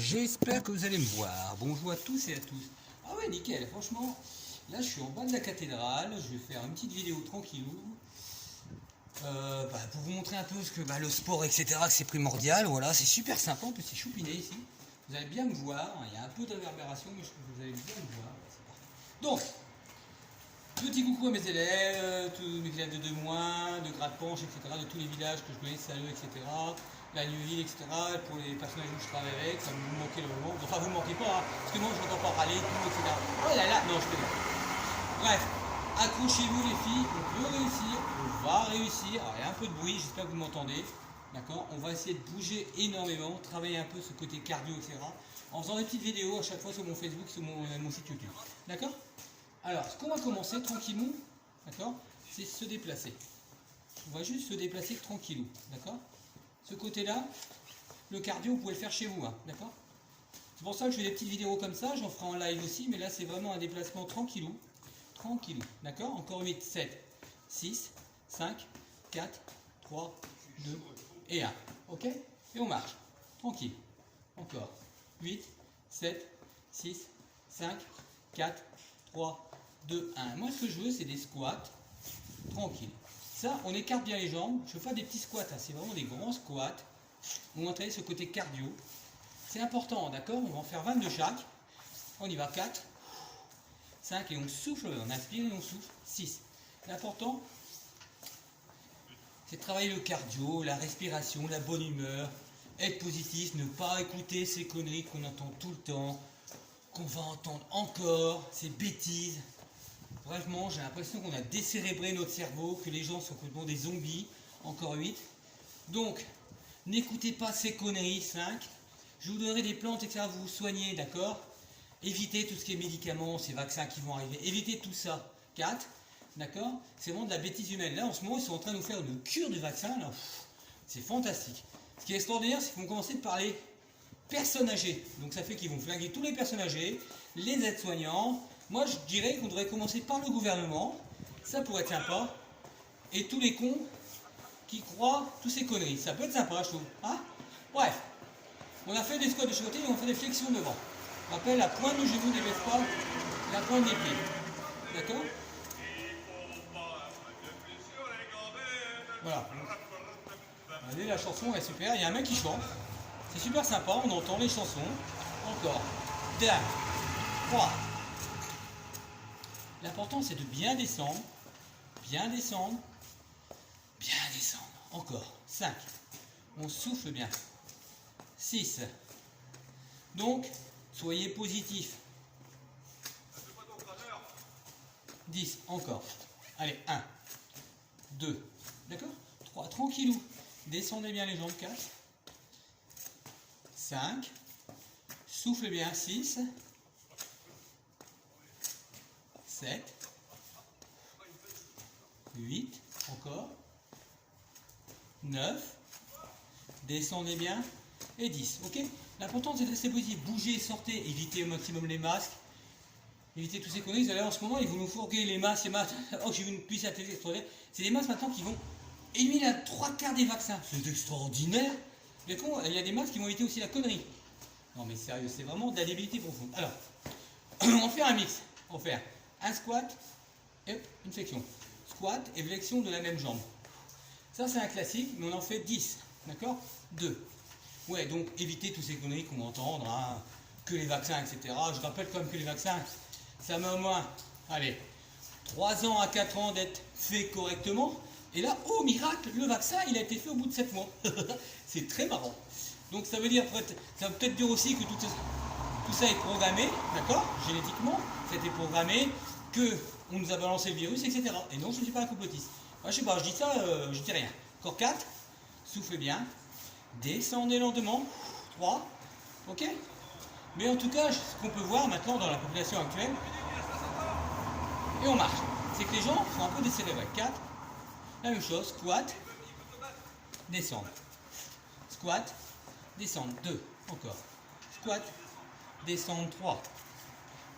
j'espère que vous allez me voir. Bonjour à tous et à tous. Ah ouais, nickel, franchement, là je suis en bas de la cathédrale, je vais faire une petite vidéo tranquillou. Pour vous montrer un peu ce que le sport, etc., que c'est primordial. Voilà, c'est super sympa, en plus c'est choupiné ici. Vous allez bien me voir, il y a un peu de réverbération, mais je trouve que vous allez bien me voir. Donc, petit coucou à mes élèves, tous mes élèves de 2 mois, de grade penche, etc., de tous les villages que je connais, Salut, etc., la Neuville, etc., pour les personnages où je travaille avec, ça vous manquez le moment. Enfin, vous ne manquez pas, hein, parce que moi je n'entends pas râler, tout, etc. Oh là là, non, je connais. Bref, accrochez-vous les filles, on peut réussir, on va réussir. Alors, il y a un peu de bruit, j'espère que vous m'entendez. D'accord, on va essayer de bouger énormément, travailler un peu ce côté cardio, etc., en faisant des petites vidéos à chaque fois sur mon Facebook, sur mon site YouTube. D'accord? Alors, ce qu'on va commencer tranquillement, d'accord, c'est se déplacer. On va juste se déplacer tranquillou, d'accord? Ce côté-là, le cardio, vous pouvez le faire chez vous, hein, d'accord? C'est pour ça que je fais des petites vidéos comme ça, j'en ferai en live aussi, mais là, c'est vraiment un déplacement tranquillou, tranquillou, d'accord? Encore 8, 7, 6, 5, 4, 3, 2 et 1, ok? Et on marche, tranquille. Encore 8, 7, 6, 5, 4, 3, 2, 1. Moi, ce que je veux, c'est des squats tranquilles. Ça, on écarte bien les jambes. Je ne fais pas des petits squats, hein. C'est vraiment des grands squats. On va travailler ce côté cardio. C'est important, d'accord? On va en faire 22 chaque. On y va, 4, 5 et on souffle. On inspire et on souffle. 6. L'important, c'est de travailler le cardio, la respiration, la bonne humeur, être positif, ne pas écouter ces conneries qu'on entend tout le temps, qu'on va entendre encore, ces bêtises. Vraiment, j'ai l'impression qu'on a décérébré notre cerveau, que les gens sont complètement des zombies. Encore 8. Donc, n'écoutez pas ces conneries. 5. Je vous donnerai des plantes, etc. Vous vous soignez, d'accord? Évitez tout ce qui est médicaments, ces vaccins qui vont arriver. Évitez tout ça. 4. D'accord? C'est vraiment de la bêtise humaine. Là, en ce moment, ils sont en train de nous faire une cure de vaccin. C'est fantastique. Ce qui est extraordinaire, c'est qu'ils vont commencer de parler personnes âgées. Donc ça fait qu'ils vont flinguer tous les personnes âgées, les aides-soignants. Moi, je dirais qu'on devrait commencer par le gouvernement. Ça pourrait être sympa. Et tous les cons qui croient toutes ces conneries. Ça peut être sympa, je trouve. Hein? Bref. On a fait des squats de chaque côté et on fait des flexions devant. On appelle la pointe du genou des pas, la pointe des pieds. D'accord? Voilà. Regardez, la chanson est super. Il y a un mec qui chante. C'est super sympa. On entend les chansons. Encore. 2, 3. L'important, c'est de bien descendre. Bien descendre. Bien descendre. Encore. 5. On souffle bien. 6. Donc, soyez positif. 10. Encore. Allez, 1. 2. D'accord? 3. Tranquillou. Descendez bien les jambes. 4. 5. Soufflez bien. 6. 7. 8. Encore. 9. Descendez bien. Et 10. Ok? L'important c'est de rester positif. Bougez, sortez. Évitez au maximum les masques. Évitez tous ces conneries. Vous allez en ce moment, ils vont nous fourguer les masques. Oh, j'ai vu une puce à la télé extraordinaire. C'est des masques maintenant qui vont éliminer la 3/4 des vaccins. C'est extraordinaire. Mais con, il y a des masques qui vont éviter aussi la connerie. Non mais sérieux, c'est vraiment de la débilité profonde. Alors, on va faire un mix. On va faire un squat et une flexion. Squat et flexion de la même jambe. Ça c'est un classique, mais on en fait 10. D'accord? 2. Ouais, donc évitez tous ces conneries qu'on va entendre, hein, que les vaccins, etc. Je rappelle quand même que les vaccins, ça met au moins, allez, 3 ans à 4 ans d'être fait correctement. Et là, oh miracle, le vaccin, il a été fait au bout de 7 mois. C'est très marrant. Donc ça veut dire, ça veut peut-être dire aussi que tout ça est programmé, d'accord, génétiquement, ça a été programmé, qu'on nous a balancé le virus, etc. Et non, je ne suis pas un complotiste. Moi, je sais pas, je dis ça, je dis rien. Encore 4, soufflez bien, descendez lentement, 3, ok? Mais en tout cas, ce qu'on peut voir maintenant dans la population actuelle, et on marche, c'est que les gens sont un peu décérébrés. 4, la même chose, squat, descendre. Squat, descendre. 2, encore. Squat, descendre. 3.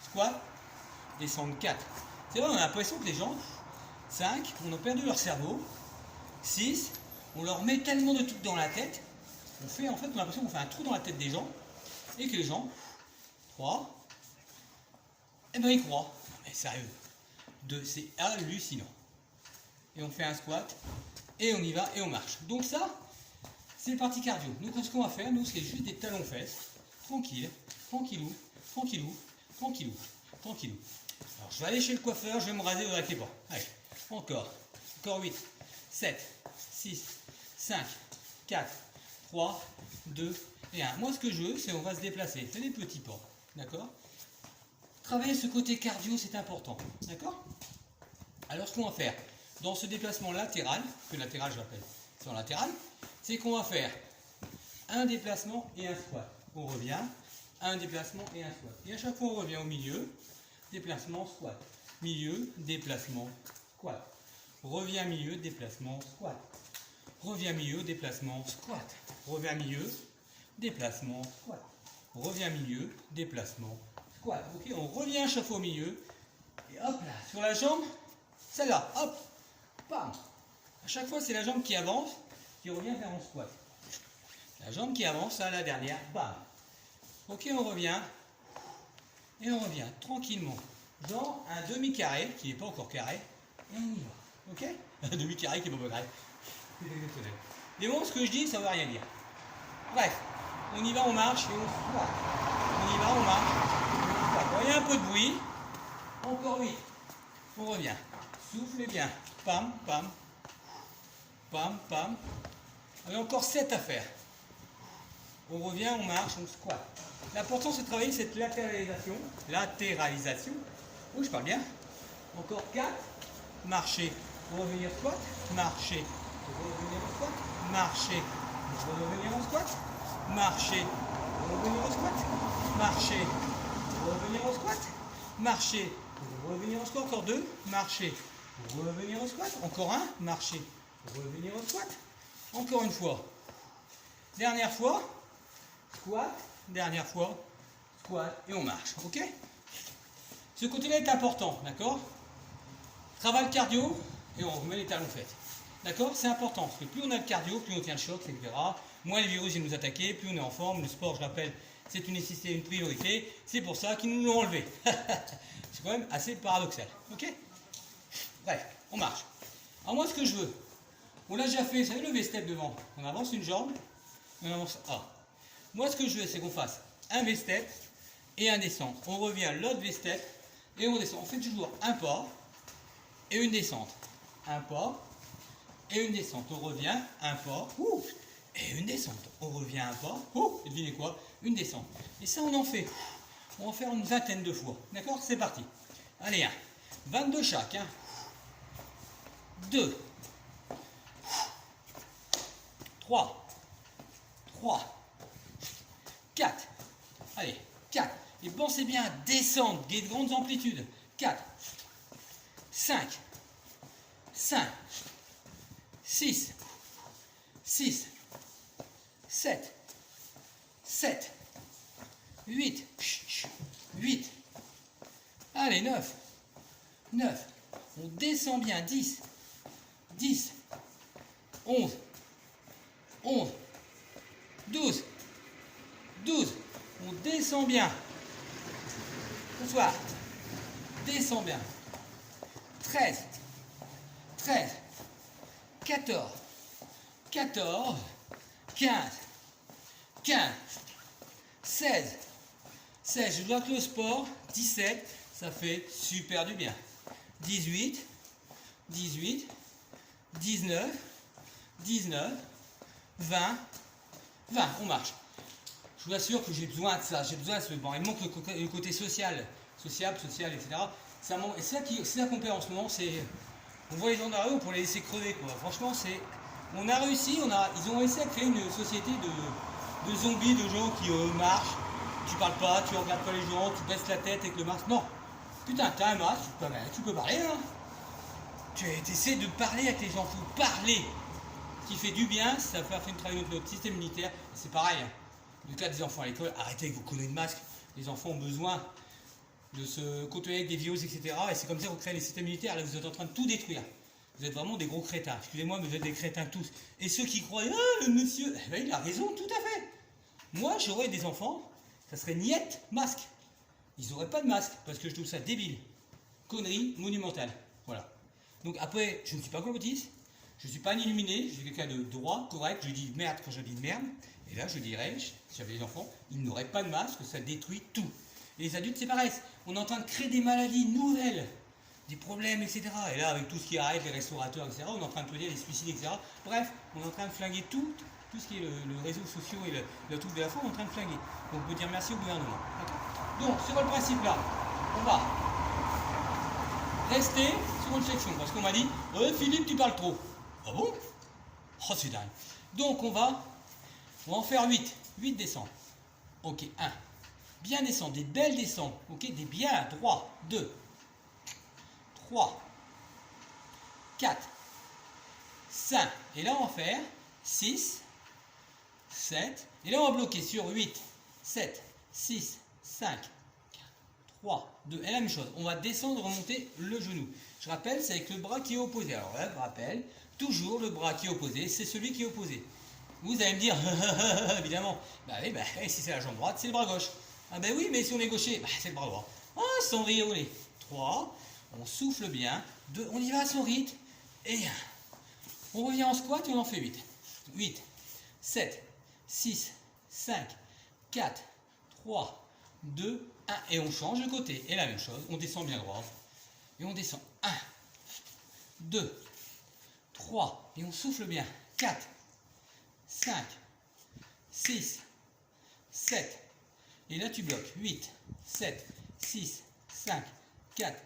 Squat, descendre. 4. C'est vrai, on a l'impression que les gens, 5, on a perdu leur cerveau. 6, on leur met tellement de trucs dans la tête. On a l'impression qu'on fait un trou dans la tête des gens. et que les gens, 3, et ben ils croient. Non mais sérieux, c'est hallucinant. Et on fait un squat, et on y va, et on marche. Donc ça, c'est partie cardio. Donc ce qu'on va faire, nous, c'est juste des talons fesses, tranquille, tranquillou, tranquillou, tranquillou, tranquillou. Alors je vais aller chez le coiffeur, je vais me raser, vous inquiétez pas. Allez, encore 8, 7, 6, 5, 4, 3, 2 et 1. Moi ce que je veux, c'est on va se déplacer, c'est des petits pas, d'accord? Travailler ce côté cardio, c'est important, d'accord? Alors ce qu'on va faire, dans ce déplacement latéral, que latéral je l'appelle, c'est en latéral, c'est qu'on va faire un déplacement et un squat. On revient, un déplacement et un squat. Et à chaque fois on revient au milieu, déplacement, squat. Milieu, déplacement, squat. Revient milieu, déplacement, squat. Revient milieu, déplacement, squat. Revient milieu, déplacement, squat. Revient milieu, déplacement, squat. Ok, on revient à chaque fois au milieu. Et hop là, sur la jambe, celle-là, hop, bam. À chaque fois, c'est la jambe qui avance, qui revient vers mon squat. La jambe qui avance, à la dernière, bam. Ok, on revient. Et on revient tranquillement. Genre un demi-carré, qui n'est pas encore carré. Et on y va. Ok? Un demi-carré qui n'est pas carré. C'est exceptionnel. Et bon, ce que je dis, ça ne veut rien dire. Bref, on y va, on marche et on squat. On y va, on marche. On squat. Bon, il y a un peu de bruit. Encore 8. On revient. Soufflez bien. Pam, pam. Pam, pam. Il y a encore 7 à faire. On revient, on marche, on squat. L'important c'est de travailler cette latéralisation. Latéralisation. Oh, je parle bien. Encore 4. Marcher. Revenir squat. Marcher. Revenir au squat. Marcher. Revenir au squat. Marcher. Revenir au squat. Marcher. Revenir au squat. Marcher. Revenir au squat. Encore 2. Marcher. Revenir au squat. Encore 1. Marcher. Revenir au squat. Encore une fois. Dernière fois. Squat. Dernière fois. Squat. Et on marche. Ok? Ce côté-là est important. D'accord? Travail cardio. Et on remet les talons faits. D'accord? C'est important. Parce que plus on a le cardio, plus on tient le choc, etc. Moins les virus viennent nous attaquer. Plus on est en forme. Le sport, je rappelle, c'est une nécessité, une priorité. C'est pour ça qu'ils nous l'ont enlevé. C'est quand même assez paradoxal. Ok? Bref, on marche. Alors moi, ce que je veux, on l'a déjà fait, vous savez, le V-step devant. On avance une jambe, on avance A. Moi, ce que je veux, c'est qu'on fasse un V-step et un descente. On revient l'autre V-step et on descend. On fait toujours un pas et une descente. Un pas et une descente. On revient, un pas, et une descente. On revient un pas, et devinez quoi? Une descente. Et ça, on en fait. On va en faire une vingtaine de fois. D'accord? C'est parti. Allez, 1. 22 chaque. 2. 3. 4. Allez, 4. Et pensez bien à descendre, des grandes amplitudes. 4. 5. 6. 7. 8. 8. Allez, 9. On descend bien. 10. 11. 12. On descend bien. Bonsoir. Descend bien. 13. 14. 15. 16. Je dois que le sport. 17. Ça fait super du bien. 18. 19. 20. On marche. Je vous assure que j'ai besoin de ça. J'ai besoin de ce banc. Il manque le côté social, etc. Ça manque. Et c'est ça qu'on perd en ce moment. On voit les gens dans la rue pour les laisser crever, quoi. Franchement, on a réussi. Ils ont réussi à créer une société de zombies, de gens qui marchent. Tu parles pas, tu regardes pas les gens, tu baisses la tête avec le masque. Non. Putain, t'as un masque, tu peux parler, hein. Tu essaies de parler avec les gens. Faut parler. Qui fait du bien, ça fait travailler notre système immunitaire. C'est pareil, hein. Le cas des enfants à l'école, arrêtez avec vos conneries de masque. Les enfants ont besoin de se côtoyer avec des virus, etc. Et c'est comme ça qu'on crée les systèmes immunitaires. Là, vous êtes en train de tout détruire. Vous êtes vraiment des gros crétins. Excusez-moi, mais vous êtes des crétins tous. Et ceux qui croient, le monsieur, il a raison, tout à fait. Moi, j'aurais des enfants, ça serait niet masque. Ils n'auraient pas de masque, parce que je trouve ça débile. Connerie monumentale. Voilà. Donc après, je ne suis pas complotiste, je ne suis pas un illuminé, je suis quelqu'un de droit, correct, je dis merde quand je dis merde. Et là, je dirais, si j'avais des enfants, ils n'auraient pas de masque, ça détruit tout. Et les adultes, c'est pareil. On est en train de créer des maladies nouvelles, des problèmes, etc. Et là, avec tout ce qui arrive, les restaurateurs, etc., on est en train de produire les suicides, etc. Bref, on est en train de flinguer tout ce qui est le réseau social et le truc de la foi, on est en train de flinguer. Donc, on peut dire merci au gouvernement. Donc, sur le principe là, on va rester sur une section, parce qu'on m'a dit Philippe, tu parles trop. Ah bon? Oh, c'est dingue. Donc, on va en faire 8. 8 descentes. Ok, 1. Bien descendre, des belles descentes. Ok, des bien droits. 2, 3, 4, 5. Et là, on va faire 6, 7. Et là, on va bloquer sur 8, 7, 6, 5, 4, 3, 2. Et la même chose. On va descendre, remonter le genou. Je rappelle, c'est avec le bras qui est opposé. Alors là, je rappelle, toujours le bras qui est opposé, c'est celui qui est opposé. Vous allez me dire, évidemment, bah oui, si c'est la jambe droite, c'est le bras gauche. Ah ben oui, mais si on est gaucher, c'est le bras droit. Ah, sans rire, 3, on souffle bien, 2, on y va à son rythme, et 1. On revient en squat et on en fait 8. 8, 7, 6, 5, 4, 3, 2, 1. Et on change de côté. Et la même chose, on descend bien droit. Et on descend 1, 2, 3, et on souffle bien. 4, 5, 6, 7, et là tu bloques. 8, 7, 6, 5, 4,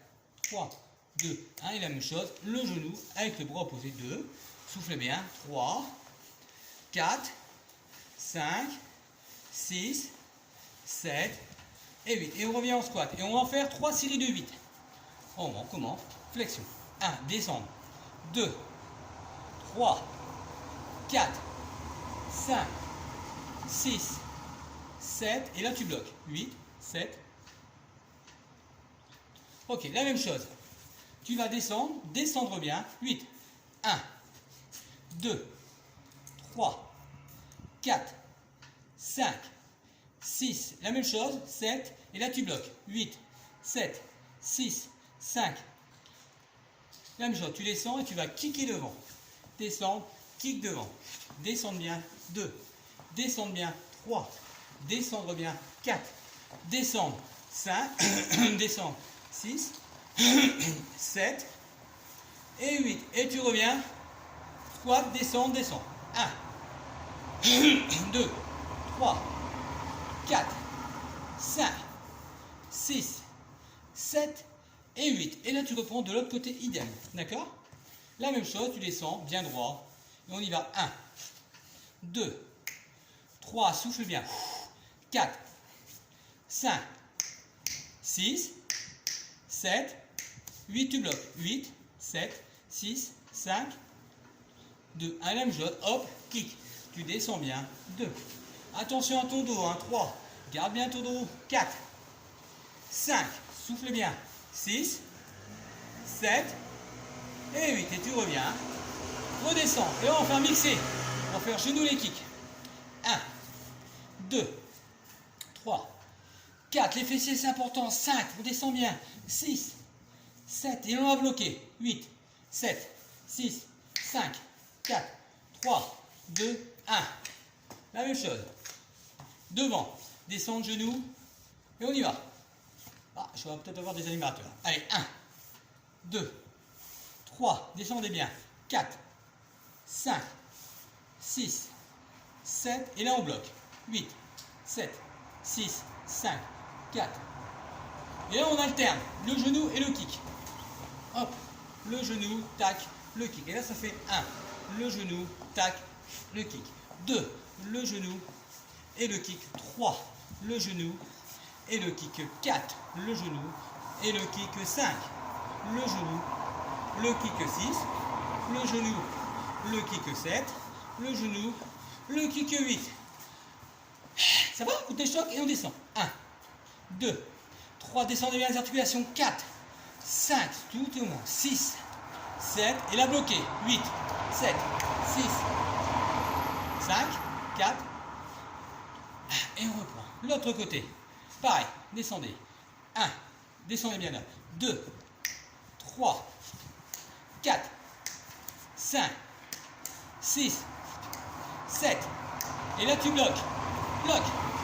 3, 2, 1. Et la même chose, le genou avec le bras opposé. 2, soufflez bien. 3, 4, 5, 6, 7 et 8. Et on revient en squat. Et on va en faire 3 séries de 8. On commence. Flexion. 1, descendre. 2, 3, 4, 5, 6, 7, et là tu bloques. 8, 7. Ok, la même chose. Tu vas descendre bien. 8, 1, 2, 3, 4, 5, 6, la même chose, 7, et là tu bloques. 8, 7, 6, 5. La même chose, tu descends et tu vas kicker devant. Descendre, kick devant. Descendre bien, 2. Descendre bien, 3. Descendre bien, 4. Descendre, 5. Descendre, 6. 7. Et 8. Et tu reviens. Squat, descendre, descendre. 1. 2. 3. 4. 5. 6. 7. Et 8. Et là, tu reprends de l'autre côté, idem. D'accord? La même chose, tu descends bien droit. Et on y va. 1, 2, 3, souffle bien. 4, 5, 6, 7, 8, tu bloques. 8, 7, 6, 5, 2. 1, la même chose. Hop, kick. Tu descends bien. 2. Attention à ton dos. 3. Garde bien ton dos. 4, 5, souffle bien. 6, 7 et 8. Et tu reviens. Redescends. Et on va faire mixer. On va faire genou les kicks. 1, 2, 3, 4. Les fessiers, c'est important. 5. On descend bien. 6, 7. Et on va bloquer. 8, 7, 6, 5, 4, 3, 2, 1. La même chose. Devant. Descendre genou. Et on y va. Ah, je vais peut-être avoir des animateurs. Allez, 1, 2, 3, descendez bien. 4, 5, 6, 7, et là on bloque. 8, 7, 6, 5, 4. Et là on alterne le genou et le kick. Hop, le genou, tac, le kick. Et là ça fait 1, le genou, tac, le kick. 2, le genou et le kick. 3, le genou et le kick. 4, le genou et le kick. 5, le genou, le kick. 6, le genou, le kick. 7, le genou, le kick. 8. Ça va? Coup de choc et on descend. 1, 2, 3, descendez bien les articulations. 4, 5, tout au moins. 6, 7, et là bloqué. 8, 7, 6, 5, 4, Et on reprend. L'autre côté. Pareil, descendez. 1, descendez bien là. 2, 3, 4, 5, 6, 7. Et là tu bloques. Bloc.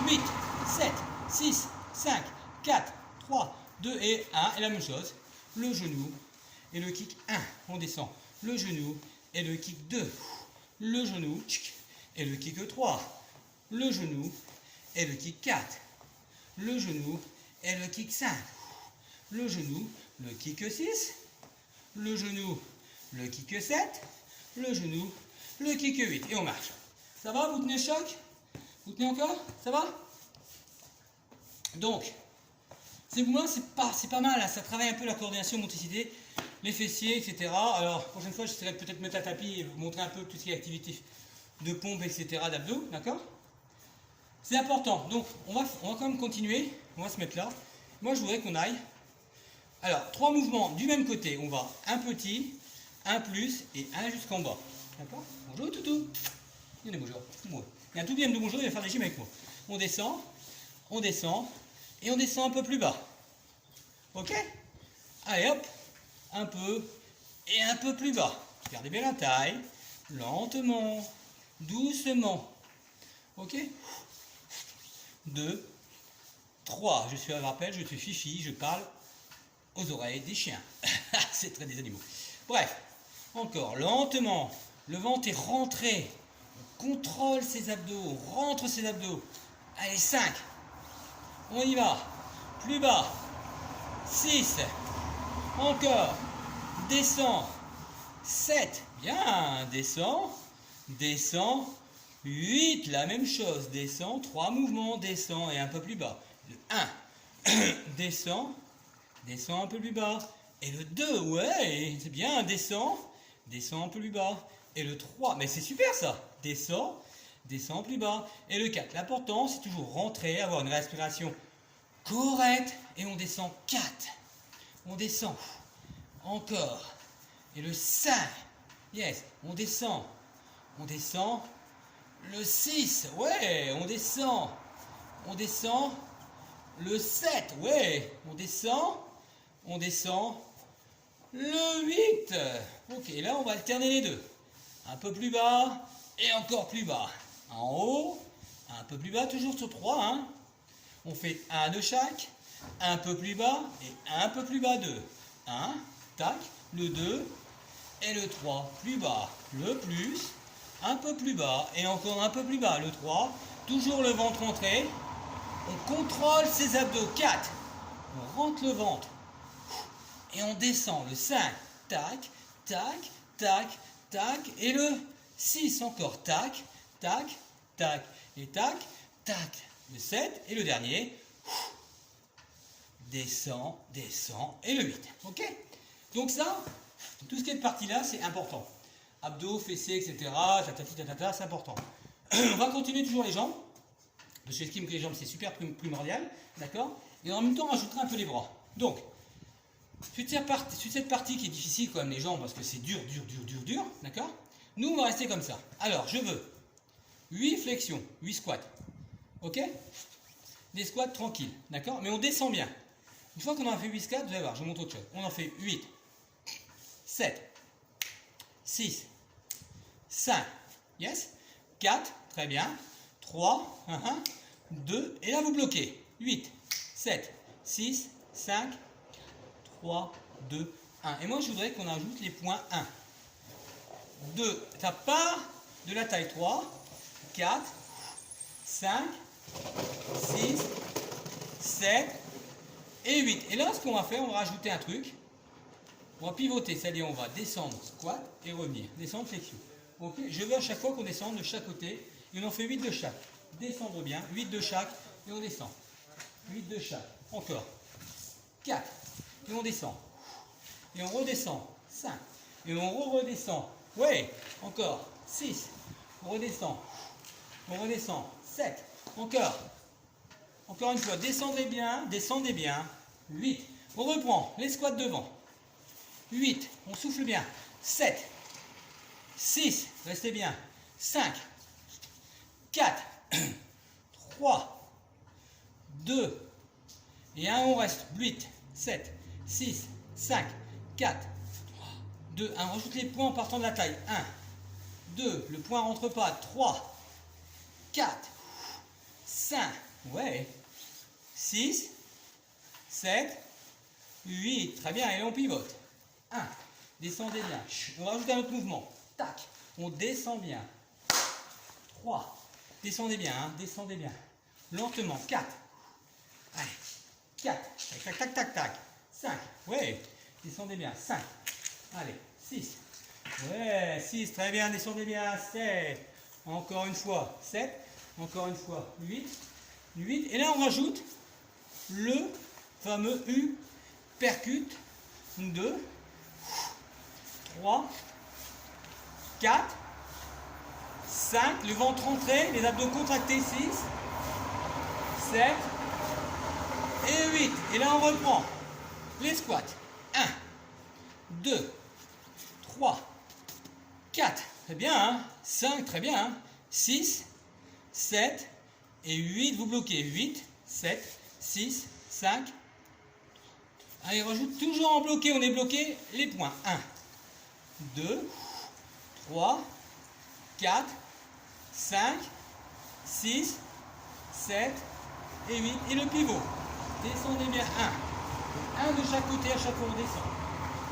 8, 7, 6, 5, 4, 3, 2 et 1. Et la même chose. Le genou et le kick 1. On descend. Le genou et le kick 2. Le genou et le kick 3. Le genou et le kick 4. Le genou et le kick 5. Le genou, le kick 6. Le genou, le kick 7. Le genou, le kick 8. Et on marche. Ça va? Vous tenez le choc? Vous tenez encore? Ça va? Donc, ces mouvements, c'est pas mal. Hein. Ça travaille un peu la coordination, motricité, les fessiers, etc. Alors, prochaine fois, j'essaierai peut-être de mettre un tapis et vous montrer un peu tout ce qui est activité de pompe, etc., d'abdos. D'accord? C'est important. Donc, on va quand même continuer. On va se mettre là. Moi, je voudrais qu'on aille. Alors, 3 mouvements du même côté. On va un petit, un plus et un jusqu'en bas. D'accord? Bonjour, toutou. Venez, bonjour. Moi. Il y a un tout bien de bonjour, il va faire des gym avec moi. On descend, et on descend un peu plus bas. Ok? Allez, hop. Un peu, et un peu plus bas. Gardez bien la taille. Lentement, doucement. Ok? 2, 3. Je suis à rappel, je suis Fifi, je parle aux oreilles des chiens. C'est très des animaux. Bref, encore lentement. Le ventre est rentré. On contrôle ses abdos, on rentre ses abdos. Allez, 5. On y va. Plus bas. 6. Encore. Descend. 7. Bien. Descend. Descend. 8. La même chose. Descend. 3 mouvements. Descend et un peu plus bas. Le 1. Descend. Descend un peu plus bas. Et le 2. Ouais. C'est bien. Descend. Descend un peu plus bas. Et le 3. Mais c'est super ça. Descend. Descend plus bas. Et le 4. L'important, c'est toujours rentrer, avoir une respiration correcte. Et on descend 4. On descend. Encore. Et le 5. Yes. On descend. On descend. Le 6. Ouais. On descend. On descend. Le 7. Ouais. On descend. On descend. Le 8. Ok. Là, on va alterner les deux. Un peu plus bas. Et encore plus bas. En haut, un peu plus bas, toujours sur 3. Hein. On fait un de chaque, un peu plus bas et un peu plus bas 2. 1, tac, le 2 et le 3. Plus bas, le plus, un peu plus bas et encore un peu plus bas, le 3. Toujours le ventre rentré. On contrôle ses abdos. 4. On rentre le ventre. Et on descend le 5. Tac, tac, tac, tac. Et le 6 encore. Tac, tac, tac. Et tac, tac. Le 7 et le dernier. Descend, descend. Et le 8. Ok? Donc ça, tout ce qui est de partie là, c'est important. Abdos, fessiers, etc. Tatati, tatata, c'est important. On va continuer toujours les jambes. Parce que j'estime que les jambes, c'est super primordial. D'accord? Et en même temps, on rajoutera un peu les bras. Donc, sur cette partie qui est difficile quand même, les jambes, parce que c'est dur, dur. D'accord? Nous, on va rester comme ça. Alors, je veux 8 flexions, 8 squats. Ok? Des squats tranquilles. D'accord? Mais on descend bien. Une fois qu'on en a fait 8 squats, vous allez voir, je vous montre autre chose. On en fait 8, 7, 6, 5, yes? 4, très bien. 3, 2, et là vous bloquez. 8, 7, 6, 5, 3, 2, 1. Et moi je voudrais qu'on ajoute les points 1. 2, ça part de la taille 3, 4, 5, 6, 7 et 8. Et là ce qu'on va faire, on va rajouter un truc. On va pivoter, c'est-à-dire on va descendre, squat et revenir. Descendre, flexion. Okay. Je veux à chaque fois qu'on descende de chaque côté. Et on en fait 8 de chaque. Descendre bien, 8 de chaque, et on descend. 8 de chaque. Encore. 4. Et on descend. Et on redescend. 5. Et on redescend. Ouais. Encore. 6. On redescend. On redescend. 7. Encore. Encore une fois. Descendez bien. Descendez bien. 8. On reprend. Les squats devant. 8. On souffle bien. 7. 6. Restez bien. 5. 4, 3, 2, et 1, on reste. 8, 7, 6, 5, 4, 3, 2, 1. On rajoute les points en partant de la taille. 1, 2, le point rentre pas. 3, 4, 5, ouais. 6, 7, 8, très bien, et on pivote. 1, descendez bien. On rajoute un autre mouvement. Tac, on descend bien. 3, descendez bien, hein, descendez bien. Lentement. 4, allez, 4, tac, tac, tac, tac, tac. 5, ouais, descendez bien. 5, allez, 6, ouais, 6, très bien, descendez bien. 7, encore une fois. 7, encore une fois. 8, 8, et là on rajoute le fameux U percute. 2, 3, 4, 5, le ventre rentré, les abdos contractés. 6, 7 et 8. Et là on reprend les squats. 1, 2, 3, 4, très bien, hein. 5, très bien, hein. 6, 7 et 8, vous bloquez. 8, 7, 6, 5. Allez, rajoute toujours en bloqué, on est bloqué, les points. 1, 2, 3, 4, 5, 6, 7 et 8. Et le pivot. Descendez bien. 1. 1 de chaque côté, à chaque fois on descend.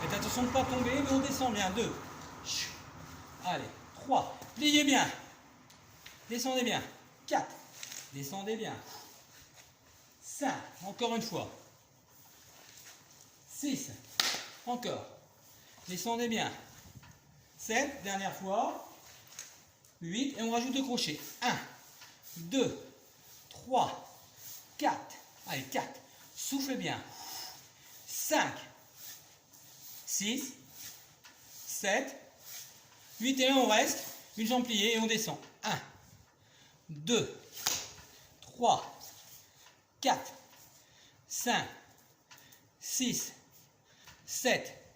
Faites attention de ne pas tomber, mais on descend bien. 2. Allez. 3. Pliez bien. Descendez bien. 4. Descendez bien. 5. Encore une fois. 6. Encore. Descendez bien. 7. Dernière fois. 8. Et on rajoute 2 crochets. 1, 2, 3, 4. Allez, 4. Soufflez bien. 5, 6, 7, 8 et 1, on reste. Une jambe pliée et on descend. 1, 2, 3, 4, 5, 6, 7,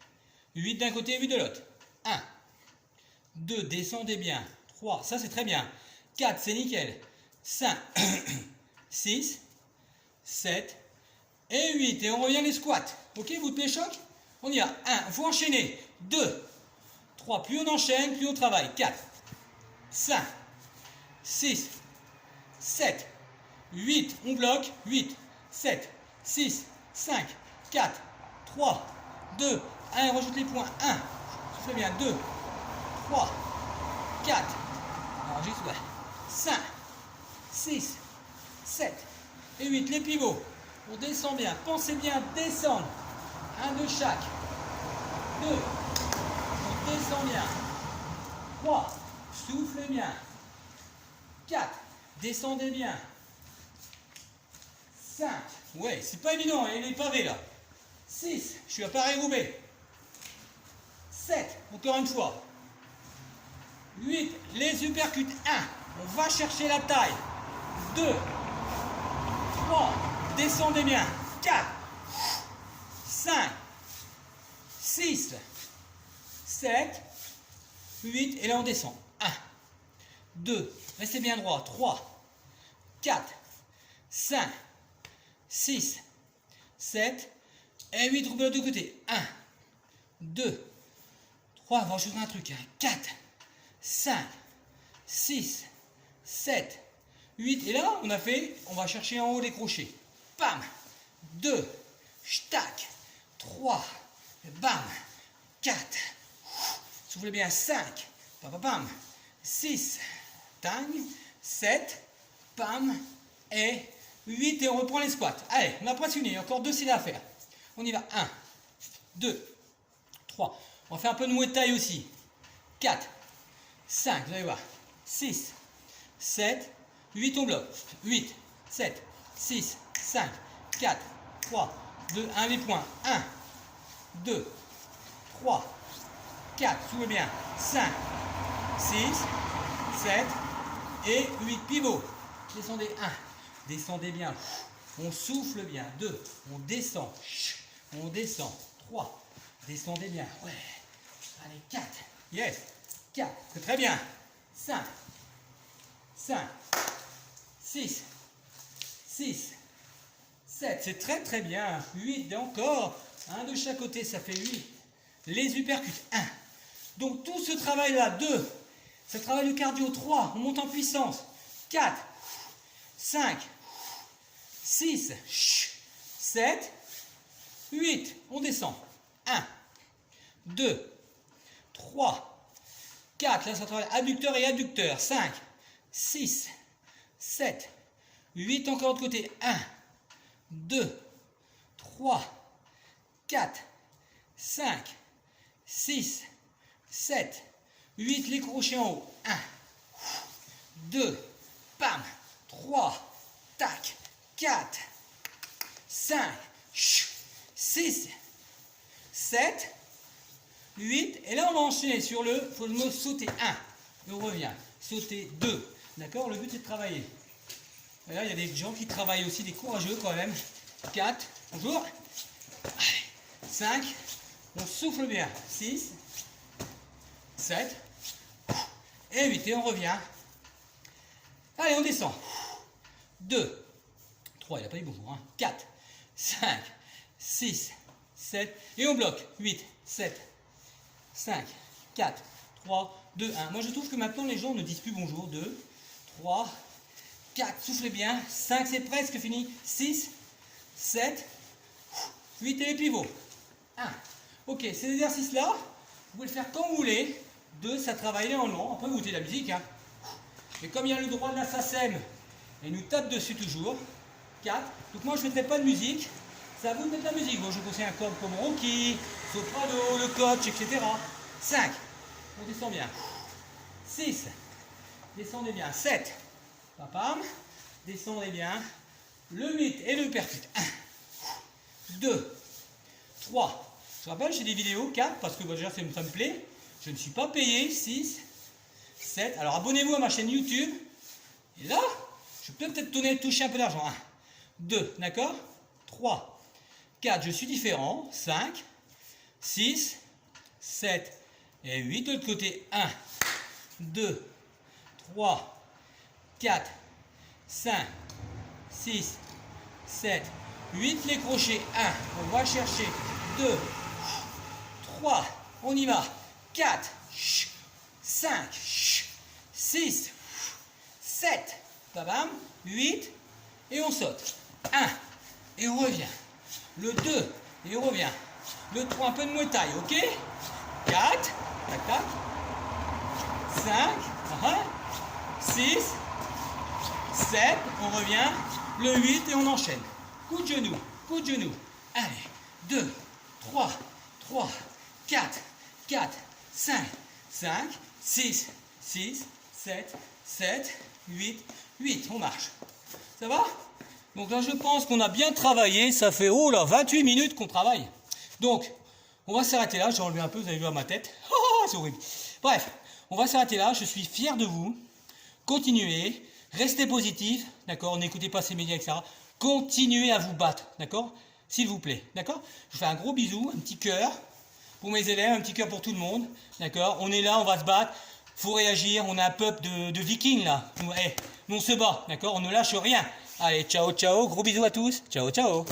8 d'un côté, 8 de l'autre. 1, 2, descendez bien. 3, ça c'est très bien. 4, c'est nickel. 5, 6, 7 et 8. Et on revient les squats. Ok, vous te choc? On y va. 1, il faut enchaîner. 2, 3, plus on enchaîne, plus on travaille. 4, 5, 6, 7, 8. On bloque. 8, 7, 6, 5, 4, 3, 2, 1. Et on rajoute les points. 1, soufflez bien. 2, 3, 4, enregistre, ouais. 5, 6, 7 et 8. Les pivots. On descend bien. Pensez bien descendre. 1 de chaque. 2. On descend bien. 3. Soufflez bien. 4. Descendez bien. 5. Ouais, c'est pas évident, il est pavé là. 6. Je suis à Paris-Roubaix. 7. Encore une fois. 8. Les uppercuts. 1. On va chercher la taille. 2. 3. Descendez bien. 4. 5. 6. 7. 8. Et là on descend. 1. 2. Restez bien droit. 3. 4. 5. 6. 7. Et 8. Trouvez de l'autre côté. 1. 2. 3. On va ajouter un truc. 4. 5, 6, 7, 8. Et là, on va chercher en haut les crochets. Bam. 2, tac. 3, bam. 4, soufflez bien. 5, bam, bam. 6, tang. 7, bam. Et 8. Et on reprend les squats. Allez, on a presque fini. Encore 2 séries à faire. On y va. 1, 2, 3. On va faire un peu de muay thai aussi. 4, 5, vous allez voir. 6, 7, 8, on bloque. 8, 7, 6, 5, 4, 3, 2, 1, les points. 1, 2, 3, 4, soufflez bien. 5, 6, 7 et 8. Pivot. Descendez. 1, descendez bien. On souffle bien. 2, on descend. On descend. 3, descendez bien. Ouais. Allez, 4. Yes. 4, c'est très bien. 5, 6, 7, c'est très très bien. 8, et encore. Un de chaque côté, ça fait 8. Les uppercuts, 1. Donc tout ce travail-là, 2. Ça travaille le cardio, 3. On monte en puissance. 4, 5, 6, 7, 8. On descend. 1, 2, 3, 4. Là, ça travaille adducteur et adducteur. 5, 6, 7, 8. Encore de côté. 1, 2, 3, 4, 5, 6, 7, 8. Les crochets en haut. 1, 2, pam. 3, tac. 4, 5, 6, 7, 8. Et là, on va enchaîner sur le, faut le mot sauter. 1. Et on revient. Sauter 2. D'accord? Le but, c'est de travailler. Et là, il y a des gens qui travaillent aussi, des courageux quand même. 4. Bonjour. 5. On souffle bien. 6. 7. Et 8. Et on revient. Allez, on descend. 2. 3. Il n'a pas dit bonjour. Hein. 4. 5. 6. 7. Et on bloque. 8. 7. 5, 4, 3, 2, 1. Moi, je trouve que maintenant, les gens ne disent plus bonjour. 2, 3, 4, soufflez bien. 5, c'est presque fini. 6, 7, 8 et les pivots. 1. Ok, ces exercices-là, vous pouvez le faire quand vous voulez. 2, ça travaille lentement. Après, vous goûtez la musique. Hein. Et comme il y a le droit de la SACEM, et nous tape dessus toujours. 4. Donc moi, je ne mettrai pas de musique. C'est à vous de mettre la musique. Bon, je vous conseille un code comme Rocky, Soprano, le coach, etc. 5. On descend bien. 6. Descendez bien. 7. Papam. Descendez bien. Le 8 et le percute. 1. 2. 3. Je rappelle, j'ai des vidéos. 4. Parce que déjà, ça me plaît. Je ne suis pas payé. 6. 7. Alors, abonnez-vous à ma chaîne YouTube. Et là, je peux peut-être toucher un peu d'argent. 1. 2. D'accord? 3. 4, je suis différent. 5, 6, 7 et 8. De l'autre côté, 1, 2, 3, 4, 5, 6, 7, 8. Les crochets, 1. On va chercher 2, 3. On y va. 4, 5, 6, 7. Bam, 8. Et on saute. 1. Et on revient. Le 2, et on revient. Le 3, un peu de muay thai, ok? 4, tac, tac. 5, 6, 7, on revient. Le 8, et on enchaîne. Coup de genou, coup de genou. Allez, 2, 3, 4, 5, 6, 7, 8, 8. On marche. Ça va? Donc là, je pense qu'on a bien travaillé. Ça fait, 28 minutes qu'on travaille. Donc, on va s'arrêter là. J'ai enlevé un peu, vous avez vu à ma tête. Oh, c'est horrible. Bref, on va s'arrêter là. Je suis fier de vous. Continuez. Restez positif. D'accord? N'écoutez pas ces médias, etc. Continuez à vous battre. D'accord? S'il vous plaît. D'accord? Je vous fais un gros bisou. Un petit cœur pour mes élèves. Un petit cœur pour tout le monde. D'accord? On est là, on va se battre. Faut réagir. On a un peuple de vikings là. Nous, on se bat. D'accord? On ne lâche rien. Allez, ciao, ciao, gros bisous à tous. Ciao, ciao.